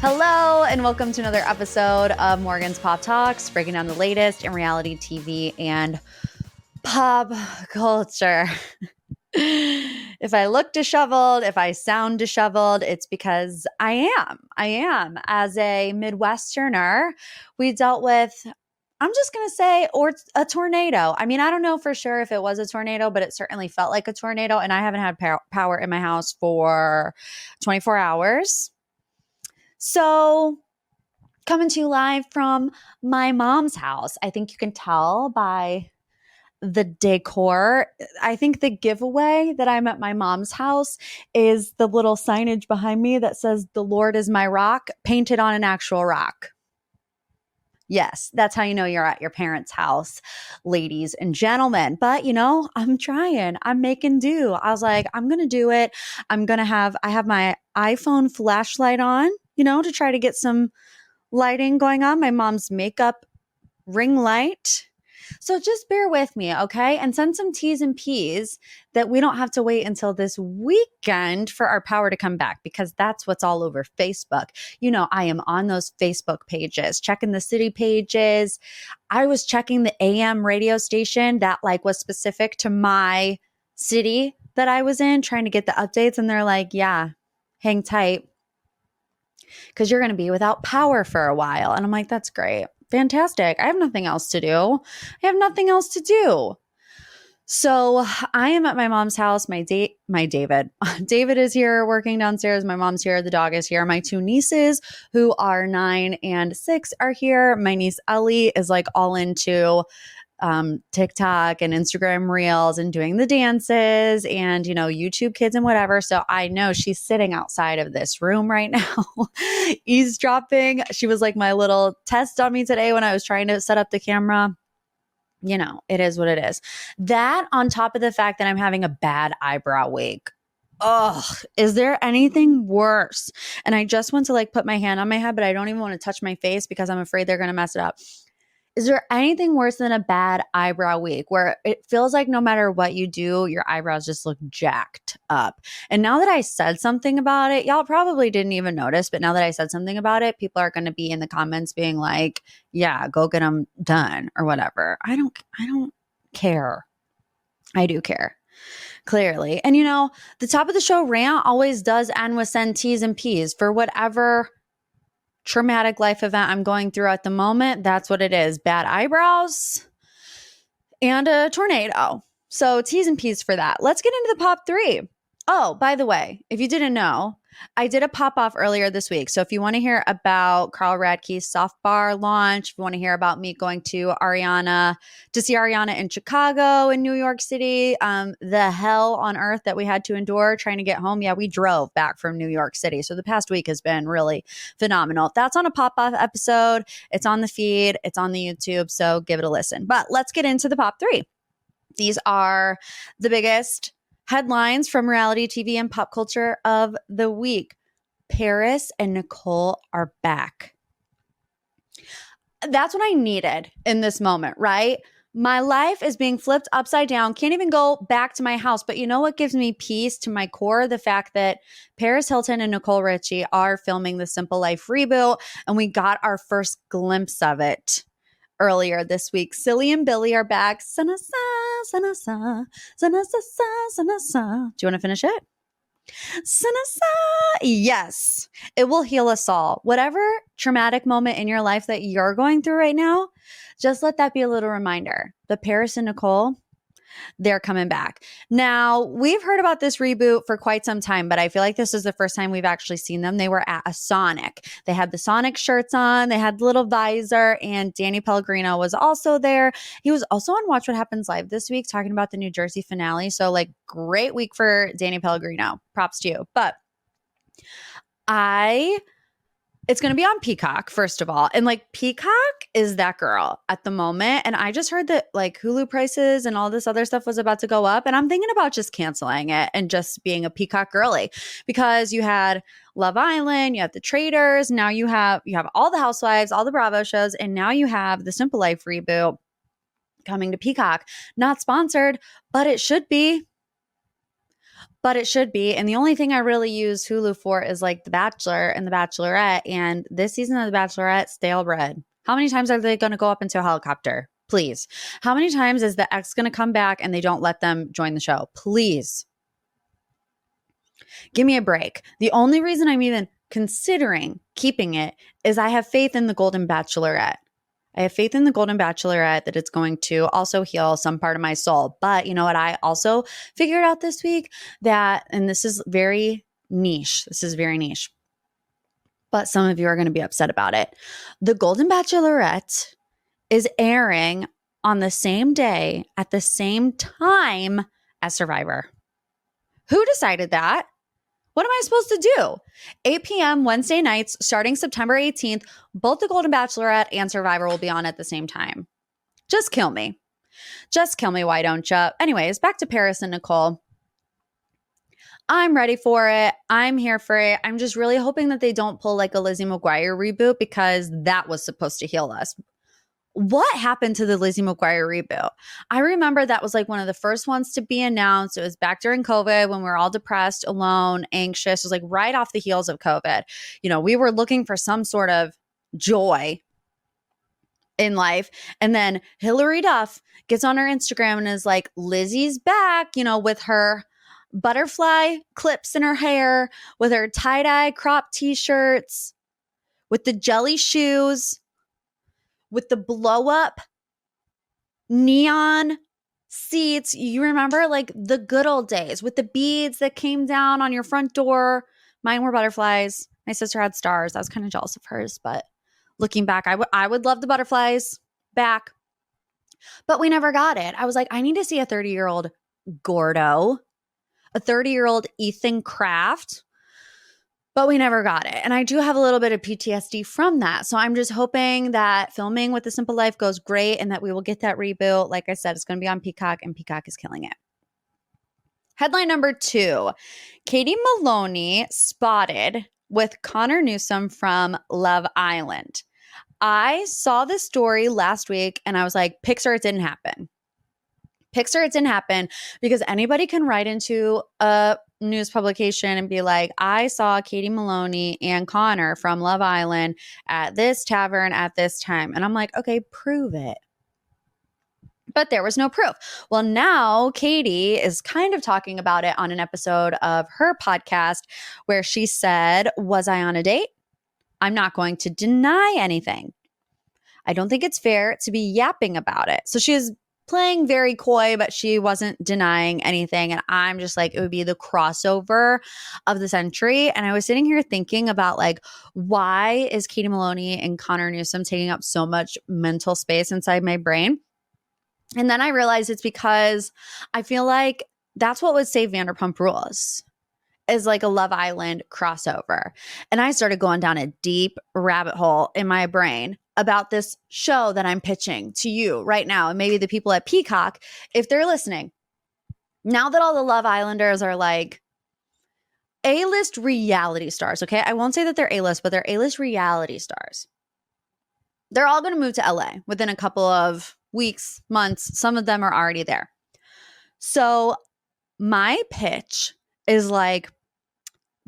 Hello, and welcome to another episode of Morgan's Pop Talks, breaking down the latest in reality TV and pop culture. If I look disheveled, if I sound disheveled, it's because I am. As a Midwesterner, we dealt with, I'm just going to say, a tornado. I mean, I don't know for sure if it was a tornado, but it certainly felt like a tornado, and I haven't had power in my house for 24 hours. So, coming to you live from my mom's house. I think you can tell by the decor. I think the giveaway that I'm at my mom's house is the little signage behind me that says, "The Lord is my rock," painted on an actual rock. Yes, that's how you know you're at your parents' house, ladies and gentlemen. But, I'm trying. I'm making do. I was like, I'm going to do it. I have my iPhone flashlight on, to try to get some lighting going on. My mom's makeup ring light. So just bear with me, okay? And send some T's and P's that we don't have to wait until this weekend for our power to come back, because that's what's all over Facebook. I am on those Facebook pages, checking the city pages. I was checking the AM radio station that was specific to my city that I was in, trying to get the updates. And they're like, yeah, hang tight, because you're going to be without power for a while. And I'm like, that's great. Fantastic. I have nothing else to do. So I am at my mom's house. David is here working downstairs. My mom's here. The dog is here. My two nieces, who are 9 and 6, are here. My niece Ellie is all into TikTok and Instagram reels and doing the dances and, YouTube Kids and whatever. So I know she's sitting outside of this room right now, eavesdropping. She was like my little test on me today when I was trying to set up the camera. It is what it is. That on top of the fact that I'm having a bad eyebrow week. Ugh, is there anything worse? And I just went to put my hand on my head, but I don't even want to touch my face because I'm afraid they're going to mess it up. Is there anything worse than a bad eyebrow week where it feels like no matter what you do, your eyebrows just look jacked up? And now that I said something about it, y'all probably didn't even notice, but now that I said something about it, people are going to be in the comments being like, yeah, go get them done or whatever. I don't care. I do care. Clearly. And the top of the show rant always does end with send T's and P's for whatever traumatic life event I'm going through at the moment. That's what it is. Bad eyebrows and a tornado. So T's and P's for that. Let's get into the pop 3. Oh, by the way, if you didn't know, I did a pop off earlier this week. So if you want to hear about Carl Radke's soft bar launch, if you want to hear about me going to see Ariana in Chicago and New York City, the hell on earth that we had to endure trying to get home. Yeah, we drove back from New York City. So the past week has been really phenomenal. That's on a pop off episode. It's on the feed. It's on the YouTube. So give it a listen. But let's get into the pop 3. These are the biggest headlines from reality TV and pop culture of the week. Paris and Nicole are back. That's what I needed in this moment, right? My life is being flipped upside down. Can't even go back to my house. But you know what gives me peace to my core? The fact that Paris Hilton and Nicole Richie are filming the Simple Life reboot, and we got our first glimpse of it earlier this week. Silly and Billy are back. Sa-na-sa, sa-na-sa, sa-na-sa-sa, sa-na-sa. Do you want to finish it? Sa-na-sa. Yes, it will heal us all. Whatever traumatic moment in your life that you're going through right now, just let that be a little reminder. The Paris and Nicole, they're coming back. Now, we've heard about this reboot for quite some time, but I feel like this is the first time we've actually seen them. They were at a Sonic. They had the Sonic shirts on. They had the little visor, and Danny Pellegrino was also there. He was also on Watch What Happens Live this week talking about the New Jersey finale. So great week for Danny Pellegrino. Props to you. But it's going to be on Peacock, first of all. And Peacock is that girl at the moment. And I just heard that Hulu prices and all this other stuff was about to go up. And I'm thinking about just canceling it and just being a Peacock girly, because you had Love Island, you have The Traitors. Now you have all the Housewives, all the Bravo shows. And now you have the Simple Life reboot coming to Peacock. Not sponsored, but it should be. but it should be. And the only thing I really use Hulu for is like The Bachelor and The Bachelorette. And this season of The Bachelorette, stale bread. How many times are they going to go up into a helicopter? Please. How many times is the ex going to come back and they don't let them join the show? Please. Give me a break. The only reason I'm even considering keeping it is I have faith in the Golden Bachelorette. I have faith in the Golden Bachelorette that it's going to also heal some part of my soul. But you know what? I also figured out this week that, and this is very niche. This is very niche. But some of you are going to be upset about it. The Golden Bachelorette is airing on the same day at the same time as Survivor. Who decided that? What am I supposed to do? 8 p.m. Wednesday nights, starting September 18th, both The Golden Bachelorette and Survivor will be on at the same time. Just kill me. Just kill me, why don't you? Anyways, back to Paris and Nicole. I'm ready for it. I'm here for it. I'm just really hoping that they don't pull like a Lizzie McGuire reboot because that was supposed to heal us. What happened to the Lizzie McGuire reboot? I remember that was like one of the first ones to be announced. It was back during COVID when we were all depressed, alone, anxious. It was like right off the heels of COVID. You know, we were looking for some sort of joy in life. And then Hillary Duff gets on her Instagram and is like, Lizzie's back, you know, with her butterfly clips in her hair, with her tie-dye crop t-shirts, with the jelly shoes, with the blow up neon seats. You remember like the good old days with the beads that came down on your front door. Mine were butterflies. My sister had stars. I was kind of jealous of hers, but looking back, I would love the butterflies back. But we never got it. I was like, I need to see a 30-year-old Gordo, a 30-year-old Ethan Kraft. But we never got it. And I do have a little bit of PTSD from that. So I'm just hoping that filming with The Simple Life goes great and that we will get that reboot. Like I said, it's going to be on Peacock and Peacock is killing it. Headline number 2, Katie Maloney spotted with Connor Newsom from Love Island. I saw this story last week and I was like, Pixar, it didn't happen. Pixar, it didn't happen because anybody can write into a news publication and be like, I saw Katie Maloney and Connor from Love Island at this tavern at this time. And I'm like, okay, prove it. But there was no proof. Well, now Katie is kind of talking about it on an episode of her podcast where she said, was I on a date? I'm not going to deny anything. I don't think it's fair to be yapping about it. So she is playing very coy, but she wasn't denying anything. And I'm just like, it would be the crossover of the century. And I was sitting here thinking about like, why is Katie Maloney and Connor Newsom taking up so much mental space inside my brain? And then I realized it's because I feel like that's what would save Vanderpump Rules, is like a Love Island crossover. And I started going down a deep rabbit hole in my brain about this show that I'm pitching to you right now. And maybe the people at Peacock, if they're listening, now that all the Love Islanders are like A-list reality stars, okay? I won't say that they're A-list, but they're A-list reality stars. They're all going to move to LA within a couple of weeks, months. Some of them are already there. So my pitch is like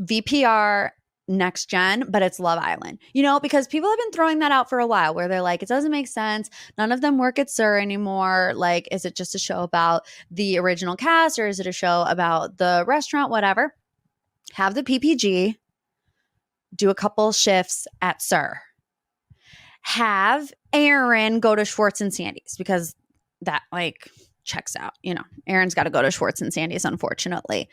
VPR Next Gen, but it's Love Island, you know, because people have been throwing that out for a while where they're like, it doesn't make sense. None of them work at SUR anymore. Like, is it just a show about the original cast or is it a show about the restaurant, whatever? Have the PPG do a couple shifts at SUR. Have Aaron go to Schwartz and Sandy's because that like checks out. You know, Aaron's got to go to Schwartz and Sandy's, unfortunately.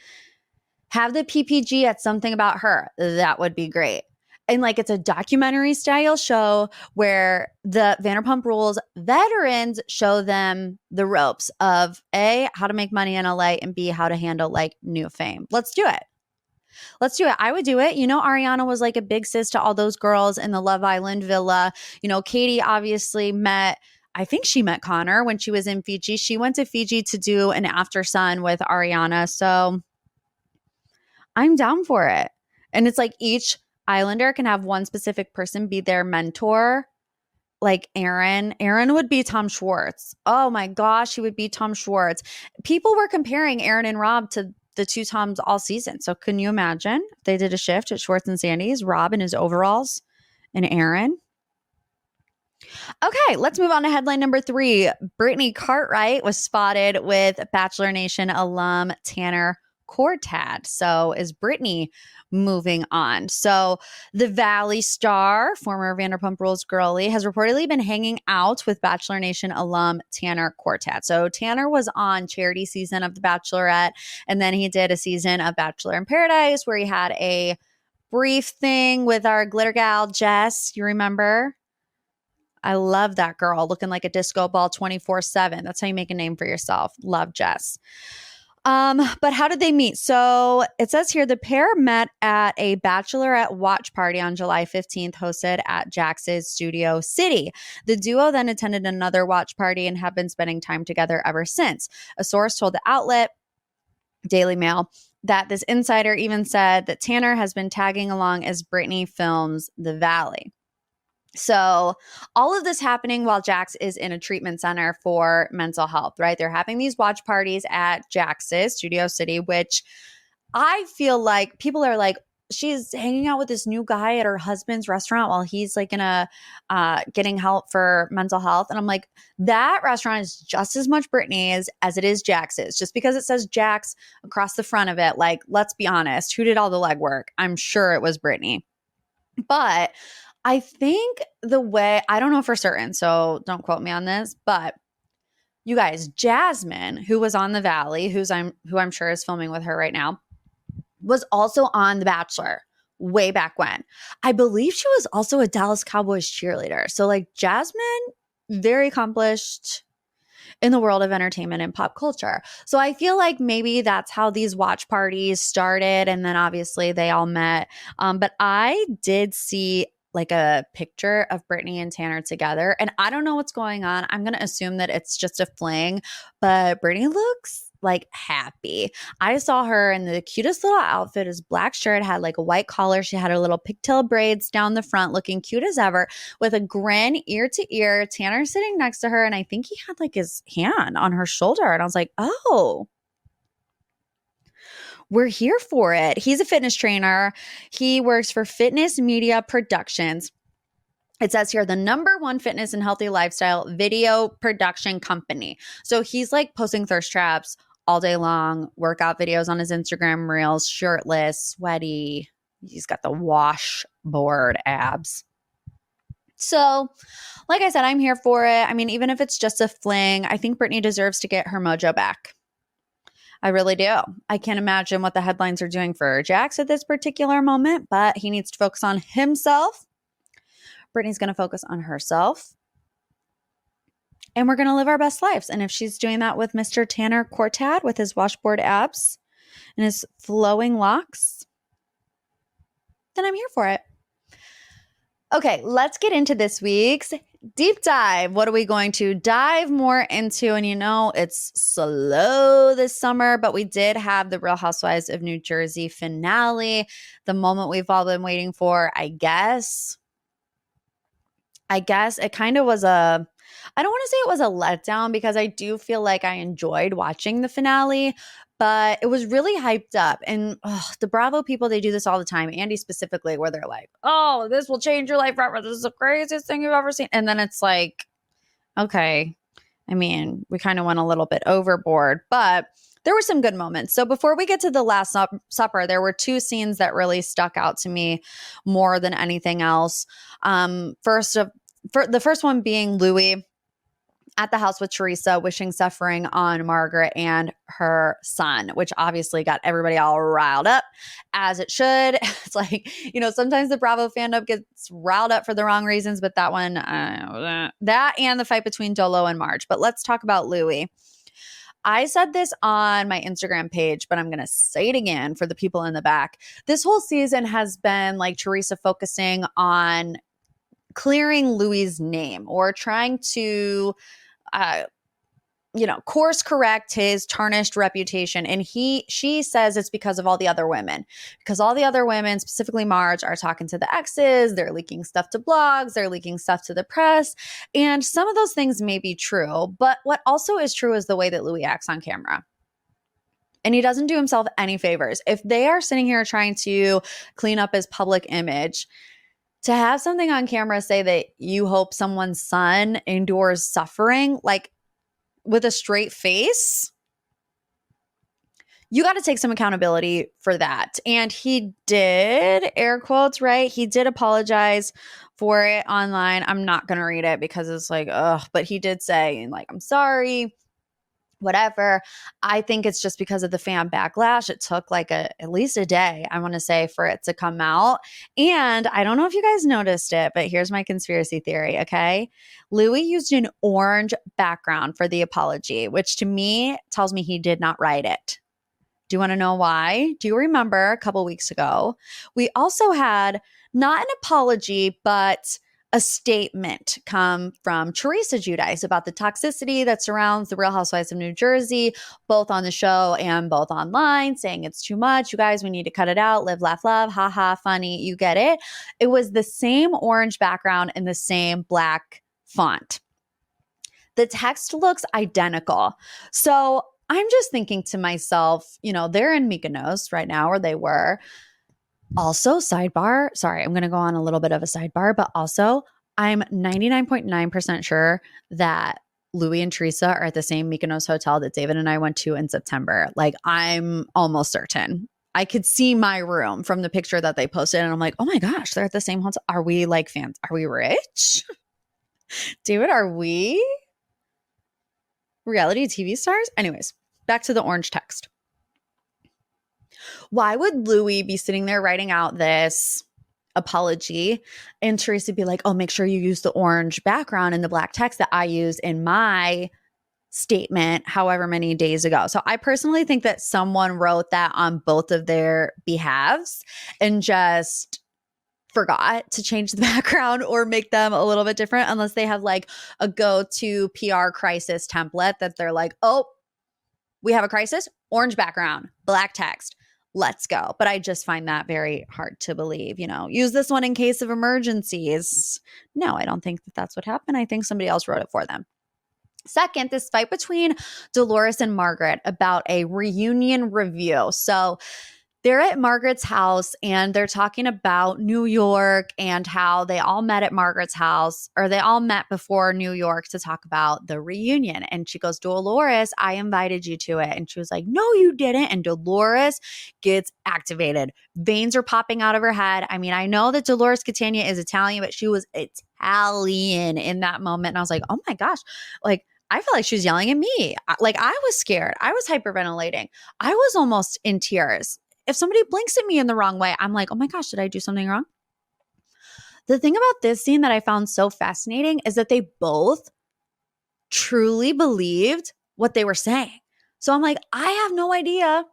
Have the PPG at Something About Her. That would be great. And like it's a documentary style show where the Vanderpump Rules veterans show them the ropes of A, how to make money in LA, and B, how to handle like new fame. Let's do it. Let's do it. I would do it. You know, Ariana was like a big sis to all those girls in the Love Island villa. You know, Katie obviously I think she met Connor when she was in Fiji. She went to Fiji to do an After Sun with Ariana. So I'm down for it. And it's like each Islander can have one specific person be their mentor. Like Aaron would be Tom Schwartz. Oh my gosh, he would be Tom Schwartz. People were comparing Aaron and Rob to the two Toms all season. So can you imagine if they did a shift at Schwartz and Sandy's, Rob in his overalls and Aaron? Okay, let's move on to headline number 3. Brittany Cartwright was spotted with Bachelor Nation alum Tanner Courtad. So is Brittany moving on? So the Valley star, former Vanderpump Rules girlie, has reportedly been hanging out with Bachelor Nation alum Tanner Courtad. So Tanner was on charity season of The Bachelorette, and then he did a season of Bachelor in Paradise where he had a brief thing with our glitter gal, Jess. You remember? I love that girl, looking like a disco ball 24/7. That's how you make a name for yourself. Love Jess. But how did they meet? So it says here the pair met at a bachelorette watch party on July 15th, hosted at Jax's Studio City. The duo then attended another watch party and have been spending time together ever since. A source told the outlet, Daily Mail, that this insider even said that Tanner has been tagging along as Brittany films The Valley. So all of this happening while Jax is in a treatment center for mental health, right? They're having these watch parties at Jax's Studio City, which I feel like people are like, she's hanging out with this new guy at her husband's restaurant while he's like in a getting help for mental health. And I'm like, that restaurant is just as much Brittany's as it is Jax's. Just because it says Jax across the front of it, like, let's be honest, who did all the legwork? I'm sure it was Brittany. But I think the way, I don't know for certain, so don't quote me on this, but you guys, Jasmine, who was on The Valley, who I'm sure is filming with her right now, was also on The Bachelor way back when. I believe she was also a Dallas Cowboys cheerleader. So like Jasmine, very accomplished in the world of entertainment and pop culture. So I feel like maybe that's how these watch parties started. And then obviously they all met. But I did see like a picture of Brittany and Tanner together. And I don't know what's going on. I'm going to assume that it's just a fling, but Brittany looks like happy. I saw her in the cutest little outfit. His black shirt had like a white collar. She had her little pigtail braids down the front, looking cute as ever, with a grin ear to ear. Tanner sitting next to her. And I think he had like his hand on her shoulder. And I was like, oh, we're here for it. He's a fitness trainer. He works for Fitness Media Productions. It says here, the #1 fitness and healthy lifestyle video production company. So he's like posting thirst traps all day long, workout videos on his Instagram reels, shirtless, sweaty. He's got the washboard abs. So, like I said, I'm here for it. I mean, even if it's just a fling, I think Brittany deserves to get her mojo back. I really do. I can't imagine what the headlines are doing for Jax at this particular moment, but he needs to focus on himself. Brittany's going to focus on herself. And we're going to live our best lives. And if she's doing that with Mr. Tanner Courtad with his washboard abs and his flowing locks, then I'm here for it. Okay, let's get into this week's deep dive. What are we going to dive more into? And you know, it's slow this summer, but we did have the Real Housewives of New Jersey finale, the moment we've all been waiting for, I guess. It kind of was I don't want to say it was a letdown because I do feel like I enjoyed watching the finale, but it was really hyped up. And the Bravo people, they do this all the time. Andy specifically, where they're like, oh, this will change your life forever. This is the craziest thing you've ever seen. And then it's like, okay, I mean, we kind of went a little bit overboard, but there were some good moments. So before we get to the Last Supper, there were 2 scenes that really stuck out to me more than anything else. The first one being Louis at the house with Teresa, wishing suffering on Margaret and her son, which obviously got everybody all riled up, as it should. It's like, you know, sometimes the Bravo fandom gets riled up for the wrong reasons, but that one, that and the fight between Dolo and Marge. But let's talk about Louis. I said this on my Instagram page, but I'm going to say it again for the people in the back. This whole season has been like Teresa focusing on clearing Louis's name or trying to course correct his tarnished reputation. And she says it's because of all the other women, because all the other women, specifically Marge, are talking to the exes. They're leaking stuff to blogs. They're leaking stuff to the press. And some of those things may be true, but what also is true is the way that Louis acts on camera. And he doesn't do himself any favors. If they are sitting here trying to clean up his public image, to have something on camera say that you hope someone's son endures suffering, like with a straight face, you got to take some accountability for that. And he did, air quotes, right? He did apologize for it online. I'm not going to read it because it's like, ugh, but he did say, like, I'm sorry, whatever. I think it's just because of the fan backlash. It took like at least a day, I want to say, for it to come out. And I don't know if you guys noticed it, but here's my conspiracy theory, okay? Louis used an orange background for the apology, which to me tells me he did not write it. Do you want to know why? Do you remember a couple weeks ago, we also had not an apology, but a statement come from Teresa Giudice about the toxicity that surrounds the Real Housewives of New Jersey, both on the show and both online, saying it's too much. You guys, we need to cut it out. Live, laugh, love. Ha ha, funny. You get it. It was the same orange background and the same black font. The text looks identical. So I'm just thinking to myself, they're in Mykonos right now, or they were. Also, sidebar, sorry, I'm going to go on a little bit of a sidebar, but also I'm 99.9% sure that Louis and Teresa are at the same Mykonos hotel that David and I went to in September. Like, I'm almost certain. I could see my room from the picture that they posted, and I'm like, oh my gosh, they're at the same hotel. Are we like fans? Are we rich? David, are we reality TV stars? Anyways, back to the orange text. Why would Louis be sitting there writing out this apology and Teresa be like, oh, make sure you use the orange background and the black text that I used in my statement however many days ago? So I personally think that someone wrote that on both of their behalves and just forgot to change the background or make them a little bit different, unless they have like a go-to PR crisis template that they're like, oh, we have a crisis, orange background, black text. Let's go. But I just find that very hard to believe, use this one in case of emergencies. No, I don't think that that's what happened. I think somebody else wrote it for them. Second, this fight between Dolores and Margaret about a reunion review. So they're at Margaret's house and they're talking about New York and how they all met at Margaret's house, or they all met before New York to talk about the reunion. And she goes, Dolores, I invited you to it. And she was like, no, you didn't. And Dolores gets activated. Veins are popping out of her head. I mean, I know that Dolores Catania is Italian, but she was Italian in that moment. And I was like, oh my gosh, like, I feel like she was yelling at me. Like, I was scared. I was hyperventilating. I was almost in tears. If somebody blinks at me in the wrong way, I'm like, oh my gosh, did I do something wrong? The thing about this scene that I found so fascinating is that they both truly believed what they were saying. So I'm like, I have no idea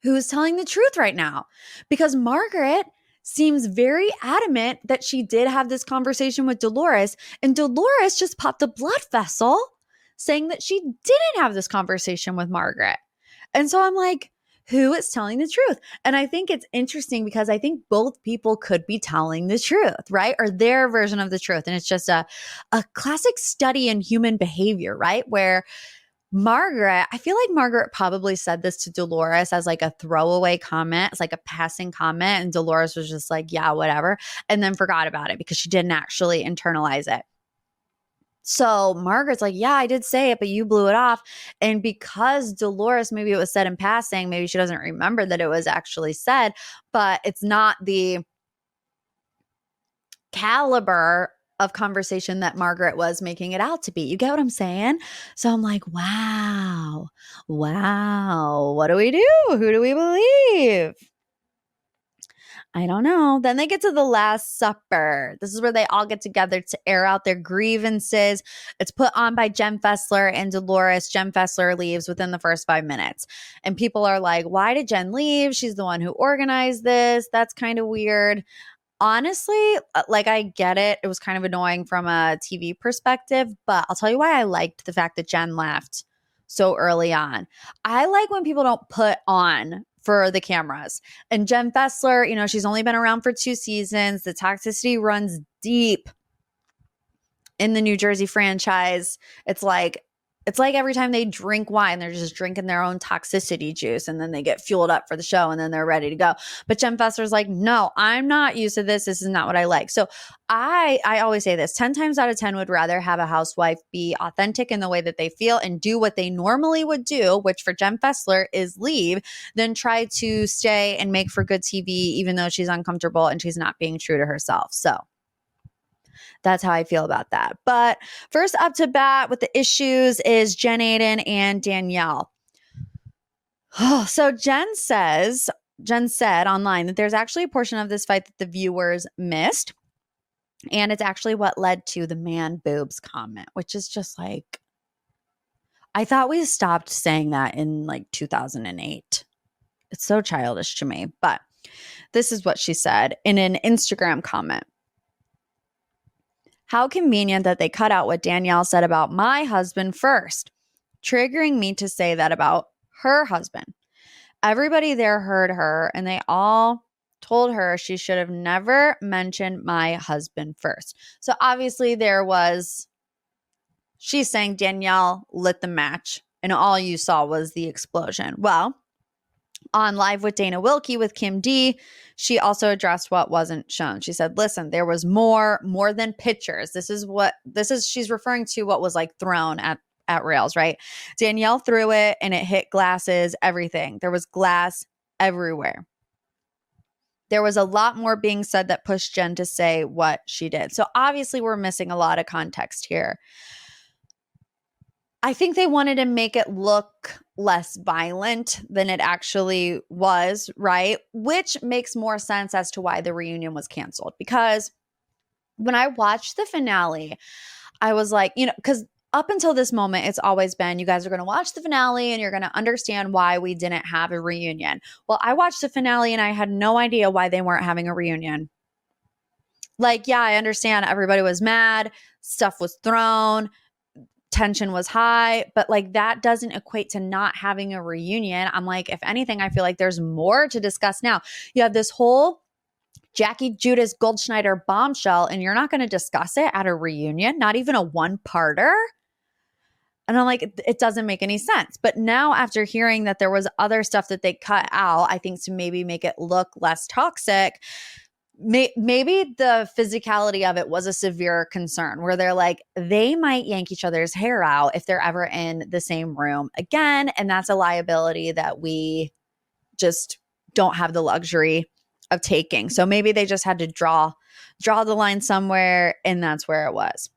who's telling the truth right now, because Margaret seems very adamant that she did have this conversation with Dolores, and Dolores just popped a blood vessel saying that she didn't have this conversation with Margaret. And so I'm like, who is telling the truth? And I think it's interesting because I think both people could be telling the truth, right? Or their version of the truth. And it's just a classic study in human behavior, right? Where Margaret, I feel like Margaret probably said this to Dolores as like a throwaway comment. It's like a passing comment. And Dolores was just like, yeah, whatever. And then forgot about it because she didn't actually internalize it. So Margaret's like, yeah, I did say it, but you blew it off. And because Dolores, maybe it was said in passing, maybe she doesn't remember that it was actually said, but it's not the caliber of conversation that Margaret was making it out to be. You get what I'm saying? So I'm like, wow, what do we do? Who do we believe? I don't know. Then they get to the Last Supper. This is where they all get together to air out their grievances. It's put on by Jen Fessler and Dolores. Jen Fessler leaves within the first 5 minutes. And people are like, why did Jen leave? She's the one who organized this. That's kind of weird. Honestly, like, I get it. It was kind of annoying from a TV perspective, but I'll tell you why I liked the fact that Jen left so early on. I like when people don't put on for the cameras. And Jen Fessler, she's only been around for 2 seasons. The toxicity runs deep in the New Jersey franchise. It's like It's like every time they drink wine, they're just drinking their own toxicity juice and then they get fueled up for the show and then they're ready to go. But Jen Fester's like, no, I'm not used to this. This is not what I like. So I always say this, 10 times out of 10 would rather have a housewife be authentic in the way that they feel and do what they normally would do, which for Jen Fessler is leave, than try to stay and make for good TV, even though she's uncomfortable and she's not being true to herself. So that's how I feel about that. But first up to bat with the issues is Jen Aydin and Danielle. So Jen said online that there's actually a portion of this fight that the viewers missed. And it's actually what led to the man boobs comment, which is just like, I thought we stopped saying that in like 2008. It's so childish to me. But this is what she said in an Instagram comment. How convenient that they cut out what Danielle said about my husband first, triggering me to say that about her husband. Everybody there heard her and they all told her she should have never mentioned my husband first. So obviously she's saying Danielle lit the match and all you saw was the explosion. Well, on Live with Dana Wilkie with Kim D, she also addressed what wasn't shown. She said, listen, there was more than pictures. She's referring to what was like thrown at rails, right? Danielle threw it and it hit glasses, everything. There was glass everywhere. There was a lot more being said that pushed Jen to say what she did. So obviously we're missing a lot of context here. I think they wanted to make it look less violent than it actually was, right? Which makes more sense as to why the reunion was canceled. Because when I watched the finale, I was like, because up until this moment, it's always been, you guys are going to watch the finale and you're going to understand why we didn't have a reunion. Well, I watched the finale and I had no idea why they weren't having a reunion. Like, yeah, I understand everybody was mad, stuff was thrown, tension was high, but like that doesn't equate to not having a reunion. I'm like, if anything, I feel like there's more to discuss now. You have this whole Jackie Judas Goldschneider bombshell and you're not going to discuss it at a reunion, not even a one-parter. And I'm like, it doesn't make any sense. But now after hearing that there was other stuff that they cut out, I think to maybe make it look less toxic, maybe the physicality of it was a severe concern where they're like, they might yank each other's hair out if they're ever in the same room again. And that's a liability that we just don't have the luxury of taking. So maybe they just had to draw the line somewhere and that's where it was.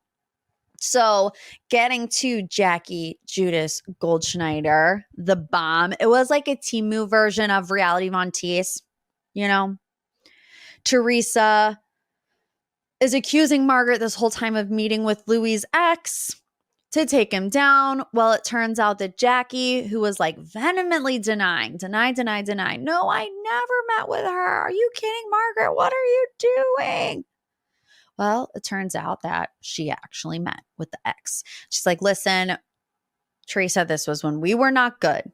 So getting to Jackie Judas Goldschneider, the bomb, it was like a Temu version of Reality Von Teese, Teresa is accusing Margaret this whole time of meeting with Louis' ex to take him down. Well, it turns out that Jackie, who was like vehemently denying. No, I never met with her. Are you kidding, Margaret? What are you doing? Well, it turns out that she actually met with the ex. She's like, listen, Teresa, this was when we were not good,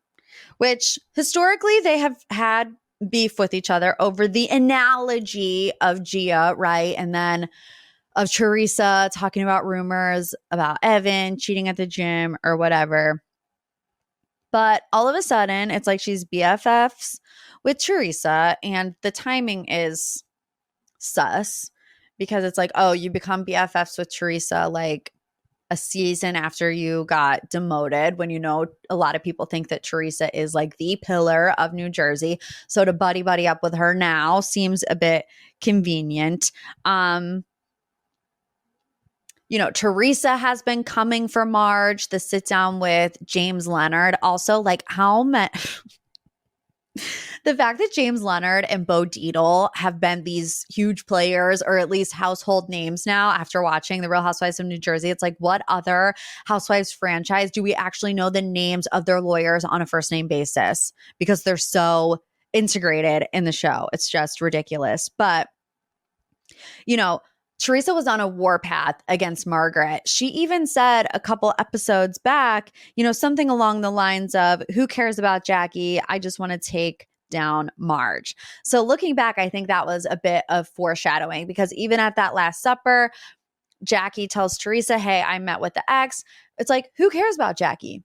which historically they have had beef with each other over the analogy of Gia, right? And then of Teresa talking about rumors about Evan cheating at the gym or whatever. But all of a sudden, it's like she's BFFs with Teresa, and the timing is sus because it's like, oh, you become BFFs with Teresa like a season after you got demoted, when a lot of people think that Teresa is like the pillar of New Jersey. So to buddy up with her now seems a bit convenient. Teresa has been coming for Marge, the sit down with James Leonard. Also, like the fact that James Leonard and Bo Dietl have been these huge players, or at least household names now after watching The Real Housewives of New Jersey, it's like, what other Housewives franchise do we actually know the names of their lawyers on a first name basis? Because they're so integrated in the show. It's just ridiculous. But, Teresa was on a warpath against Margaret. She even said a couple episodes back, something along the lines of, who cares about Jackie? I just want to take down Marge. So looking back, I think that was a bit of foreshadowing, because even at that Last Supper, Jackie tells Teresa, hey, I met with the ex. It's like, who cares about Jackie?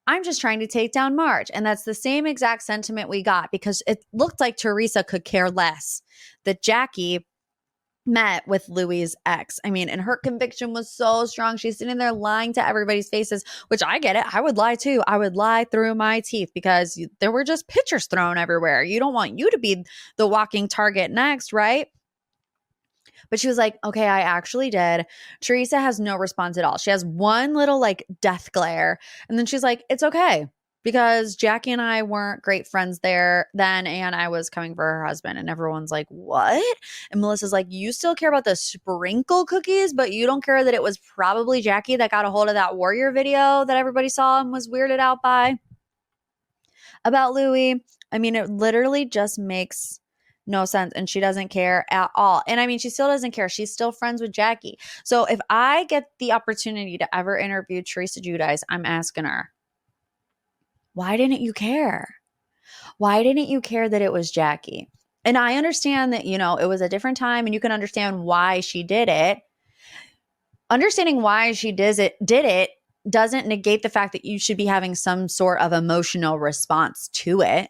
I'm just trying to take down Marge. And that's the same exact sentiment we got, because it looked like Teresa could care less that Jackie met with Louis's ex. I mean, and her conviction was so strong. She's sitting there lying to everybody's faces, which I get it. I would lie too. I would lie through my teeth because there were just pictures thrown everywhere. You don't want you to be the walking target next, right? But she was like, okay, I actually did. Teresa has no response at all. She has one little like death glare. And then she's like, it's okay, because Jackie and I weren't great friends there then, and I was coming for her husband. And everyone's like, what? And Melissa's like, you still care about the sprinkle cookies, but you don't care that it was probably Jackie that got a hold of that Warrior video that everybody saw and was weirded out by about Louis. I mean, it literally just makes no sense. And she doesn't care at all. And I mean, she still doesn't care. She's still friends with Jackie. So if I get the opportunity to ever interview Teresa Giudice, I'm asking her, why didn't you care? Why didn't you care that it was Jackie? And I understand that, you know, it was a different time and you can understand why she did it. Understanding why she did it doesn't negate the fact that you should be having some sort of emotional response to it,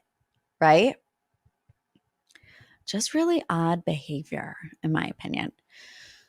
right? Just really odd behavior, in my opinion.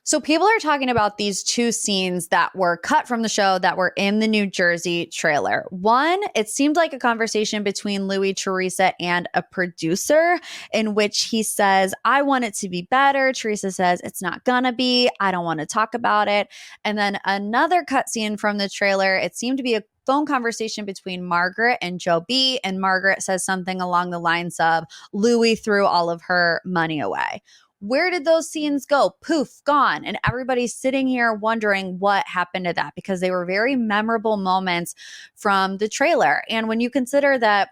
So people are talking about these two scenes that were cut from the show that were in the New Jersey trailer. One, it seemed like a conversation between Louis, Teresa, and a producer in which he says, I want it to be better. Teresa says, it's not gonna be. I don't want to talk about it. And then another cut scene from the trailer, it seemed to be a phone conversation between Margaret and Joe B. And Margaret says something along the lines of, Louis threw all of her money away. Where did those scenes go? Poof, gone. And everybody's sitting here wondering what happened to that, because they were very memorable moments from the trailer. And when you consider that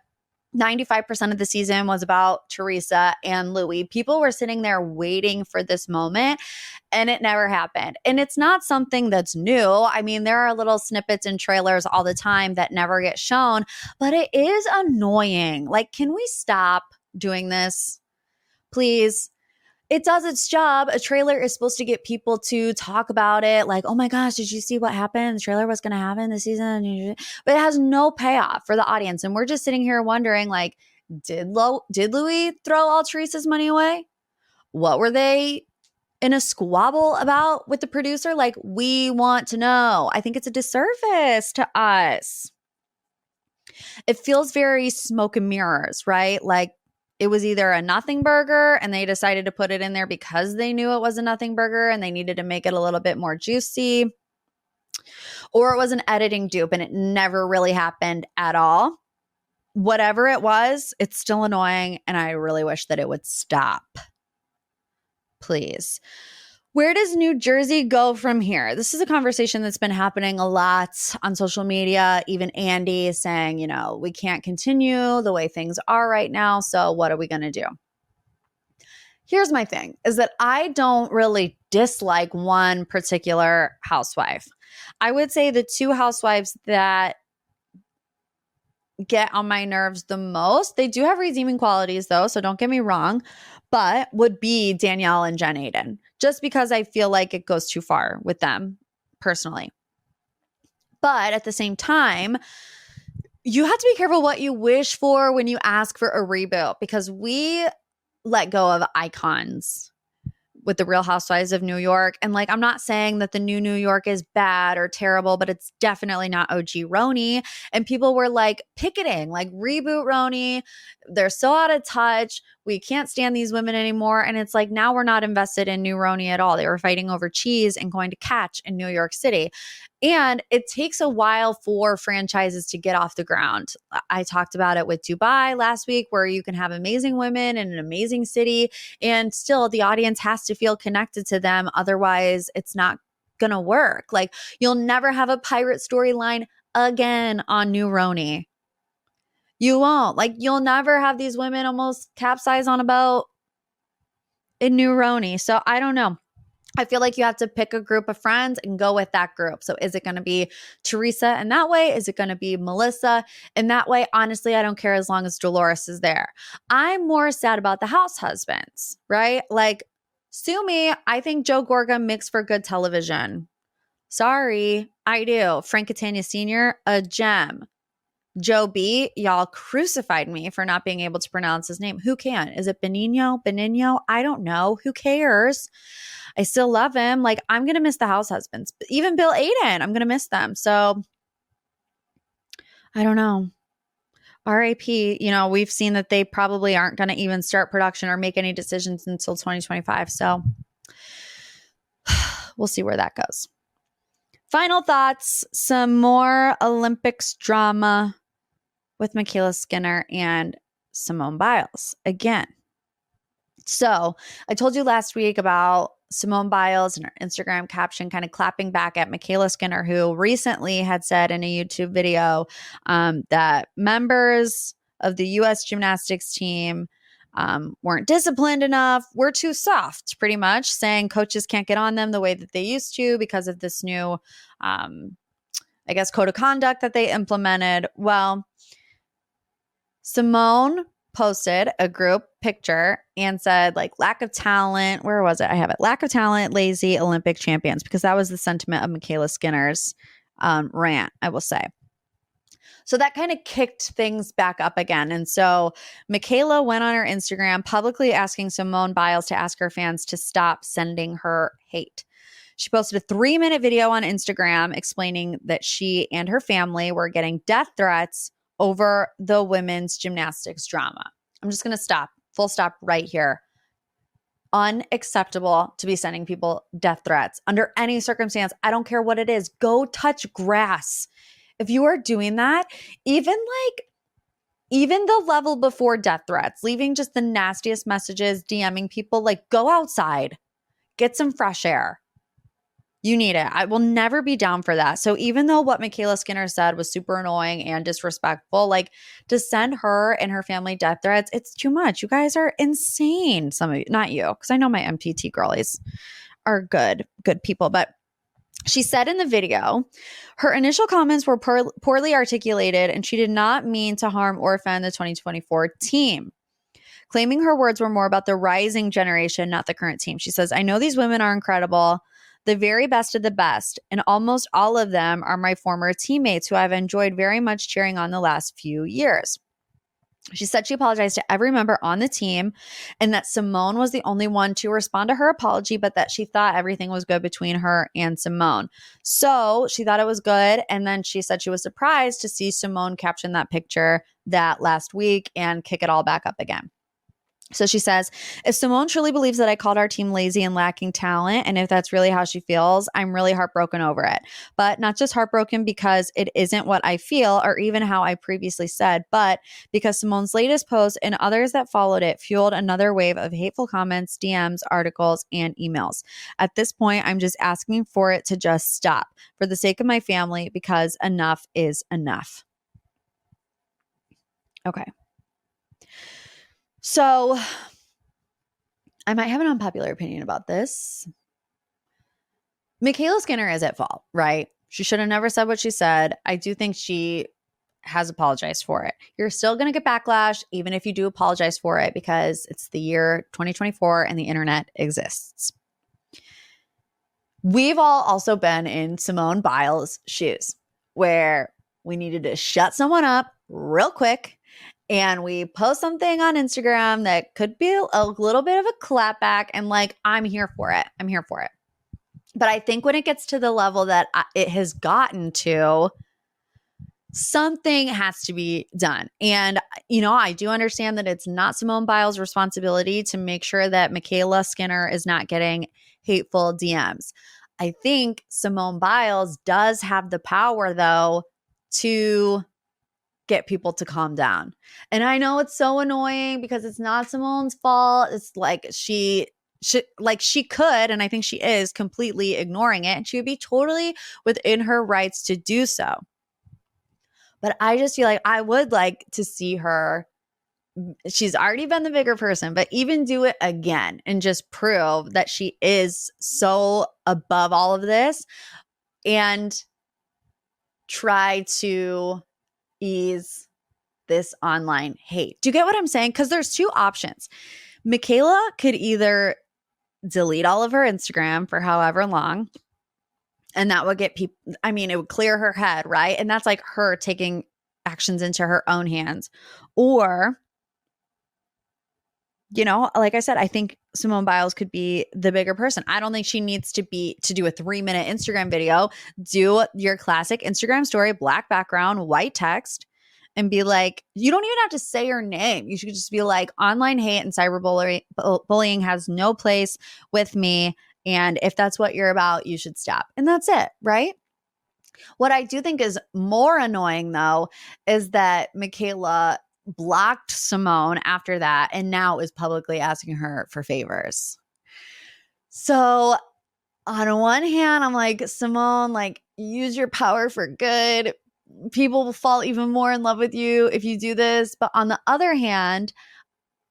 95% of the season was about Teresa and Louis, people were sitting there waiting for this moment, and it never happened. And it's not something that's new. I mean, there are little snippets in trailers all the time that never get shown, but it is annoying. Like, can we stop doing this, please? It does its job. A trailer is supposed to get people to talk about it. Like, oh my gosh, did you see what happened? The trailer was going to happen this season. But it has no payoff for the audience. And we're just sitting here wondering, like, did Louis throw all Teresa's money away? What were they in a squabble about with the producer? Like, we want to know. I think it's a disservice to us. It feels very smoke and mirrors, right? Like, it was either a nothing burger and they decided to put it in there because they knew it was a nothing burger and they needed to make it a little bit more juicy, or it was an editing dupe and it never really happened at all. Whatever it was, it's still annoying and I really wish that it would stop. Please. Where does New Jersey go from here? This is a conversation that's been happening a lot on social media. Even Andy is saying, you know, we can't continue the way things are right now. So what are we going to do? Here's my thing, is that I don't really dislike one particular housewife. I would say the two housewives that get on my nerves the most, they do have redeeming qualities though, so don't get me wrong, but would be Danielle and Jen Aiden, just because I feel like it goes too far with them personally. But at the same time, you have to be careful what you wish for when you ask for a reboot, because we let go of icons with the Real Housewives of New York. And like, I'm not saying that the new New York is bad or terrible, but it's definitely not OG RHONJ. And people were like picketing, like, reboot RHONJ. They're so out of touch. We can't stand these women anymore. And it's like, now we're not invested in new RHONJ at all. They were fighting over cheese and going to catch in New York City. And it takes a while for franchises to get off the ground. I talked about it with Dubai last week, where you can have amazing women in an amazing city, and still the audience has to feel connected to them. Otherwise, it's not going to work. Like, you'll never have a pirate storyline again on New RHONJ. You won't. Like, you'll never have these women almost capsize on a boat in New RHONJ. So I don't know. I feel like you have to pick a group of friends and go with that group. So is it going to be Teresa in that way? Is it going to be Melissa in that way? Honestly, I don't care as long as Dolores is there. I'm more sad about the house husbands, right? Like, Sue me. I think Joe Gorga makes for good television. Sorry, I do. Frank Catania Sr., a gem. Joe B, y'all crucified me for not being able to pronounce his name. Who can? Is it Benigno? Benigno? I don't know. Who cares? I still love him. Like, I'm going to miss the house husbands. Even Bill Aiden, I'm going to miss them. So, I don't know. RIP, we've seen that they probably aren't going to even start production or make any decisions until 2025. So, we'll see where that goes. Final thoughts, some more Olympics drama with MyKayla Skinner and Simone Biles again. So I told you last week about Simone Biles and her Instagram caption kind of clapping back at MyKayla Skinner, who recently had said in a YouTube video that members of the U.S. gymnastics team weren't disciplined enough, were too soft, pretty much, saying coaches can't get on them the way that they used to because of this new, code of conduct that they implemented. Well, Simone posted a group picture and said, lack of talent. Where was it? I have it. Lack of talent, lazy Olympic champions, because that was the sentiment of MyKayla Skinner's rant, I will say. So that kind of kicked things back up again. And so MyKayla went on her Instagram publicly asking Simone Biles to ask her fans to stop sending her hate. She posted a 3-minute video on Instagram explaining that she and her family were getting death threats over the women's gymnastics drama. I'm just going to stop, full stop right here. Unacceptable to be sending people death threats under any circumstance. I don't care what it is. Go touch grass. If you are doing that, even the level before death threats, leaving just the nastiest messages, DMing people, go outside, get some fresh air. You need it. I will never be down for that. So even though what MyKayla Skinner said was super annoying and disrespectful, to send her and her family death threats, it's too much. You guys are insane. Some of you, not you, because I know my MTT girlies are good people. But she said in the video, her initial comments were poorly articulated and she did not mean to harm or offend the 2024 team. Claiming her words were more about the rising generation, not the current team. She says, I know these women are incredible, the very best of the best, and almost all of them are my former teammates who I've enjoyed very much cheering on the last few years. She said she apologized to every member on the team and that Simone was the only one to respond to her apology, but that she thought everything was good between her and Simone. So she thought it was good. And then she said she was surprised to see Simone caption that picture that last week and kick it all back up again. So she says, if Simone truly believes that I called our team lazy and lacking talent, and if that's really how she feels, I'm really heartbroken over it. But not just heartbroken because it isn't what I feel or even how I previously said, but because Simone's latest post and others that followed it fueled another wave of hateful comments, DMs, articles, and emails. At this point, I'm just asking for it to just stop for the sake of my family because enough is enough. Okay. So I might have an unpopular opinion about this. MyKayla Skinner is at fault, right? She should have never said what she said. I do think she has apologized for it. You're still going to get backlash, even if you do apologize for it, because it's the year 2024 and the internet exists. We've all also been in Simone Biles' shoes, where we needed to shut someone up real quick. And we post something on Instagram that could be a little bit of a clapback, and I'm here for it. I'm here for it. But I think when it gets to the level that it has gotten to, something has to be done. And, I do understand that it's not Simone Biles' responsibility to make sure that MyKayla Skinner is not getting hateful DMs. I think Simone Biles does have the power, though, to get people to calm down. And I know it's so annoying because it's not Simone's fault. It's she could, and I think she is completely ignoring it, and she would be totally within her rights to do so. But I just feel like I would like to see her. She's already been the bigger person, but even do it again and just prove that she is so above all of this and try to ease this online hate. Do you get what I'm saying? Because there's two options. MyKayla could either delete all of her Instagram for however long. And that would get people, I mean, it would clear her head, right? And that's like her taking actions into her own hands. Or, you know, like I said, I think Simone Biles could be the bigger person. I don't think she needs to do a 3-minute Instagram video. Do your classic Instagram story, black background, white text, and be like, you don't even have to say your name. You should just be like, online hate and cyberbullying has no place with me. And if that's what you're about, you should stop. And that's it, right? What I do think is more annoying, though, is that MyKayla blocked Simone after that and now is publicly asking her for favors. So on one hand, I'm like, Simone, like, use your power for good. People will fall even more in love with you if you do this. But on the other hand,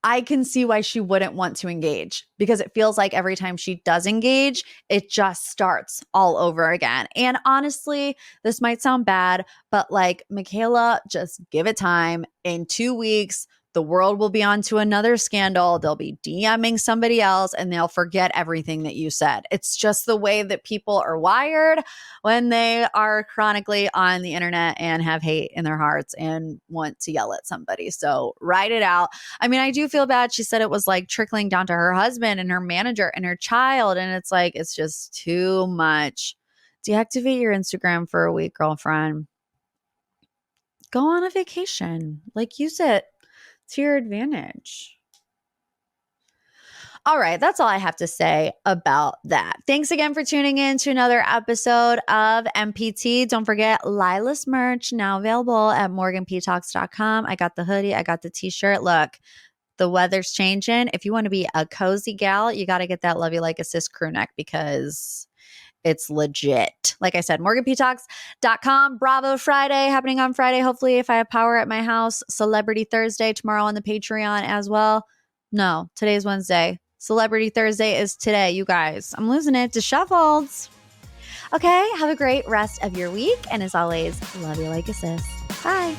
I can see why she wouldn't want to engage, because it feels like every time she does engage, it just starts all over again. And honestly, this might sound bad, but like, MyKayla, just give it time. In 2 weeks, the world will be on to another scandal. They'll be DMing somebody else and they'll forget everything that you said. It's just the way that people are wired when they are chronically on the internet and have hate in their hearts and want to yell at somebody. So write it out. I mean, I do feel bad. She said it was like trickling down to her husband and her manager and her child. And it's like, it's just too much. Deactivate your Instagram for a week, girlfriend. Go on a vacation. Like, use it to your advantage. All right, that's all I have to say about that. Thanks again for tuning in to another episode of MPT. Don't forget, Lila's merch now available at morganptalks.com. I got the hoodie, I got the t-shirt. Look, the weather's changing. If you want to be a cozy gal, you got to get that Love You Like a Sis crew neck, because it's legit. Like I said, morganptalks.com. Bravo Friday happening on Friday. Hopefully, if I have power at my house. Celebrity Thursday tomorrow on the Patreon as well. No, today's Wednesday. Celebrity Thursday is today, you guys. I'm losing it. Disheveled. Okay, have a great rest of your week. And as always, love you like a sis. Bye.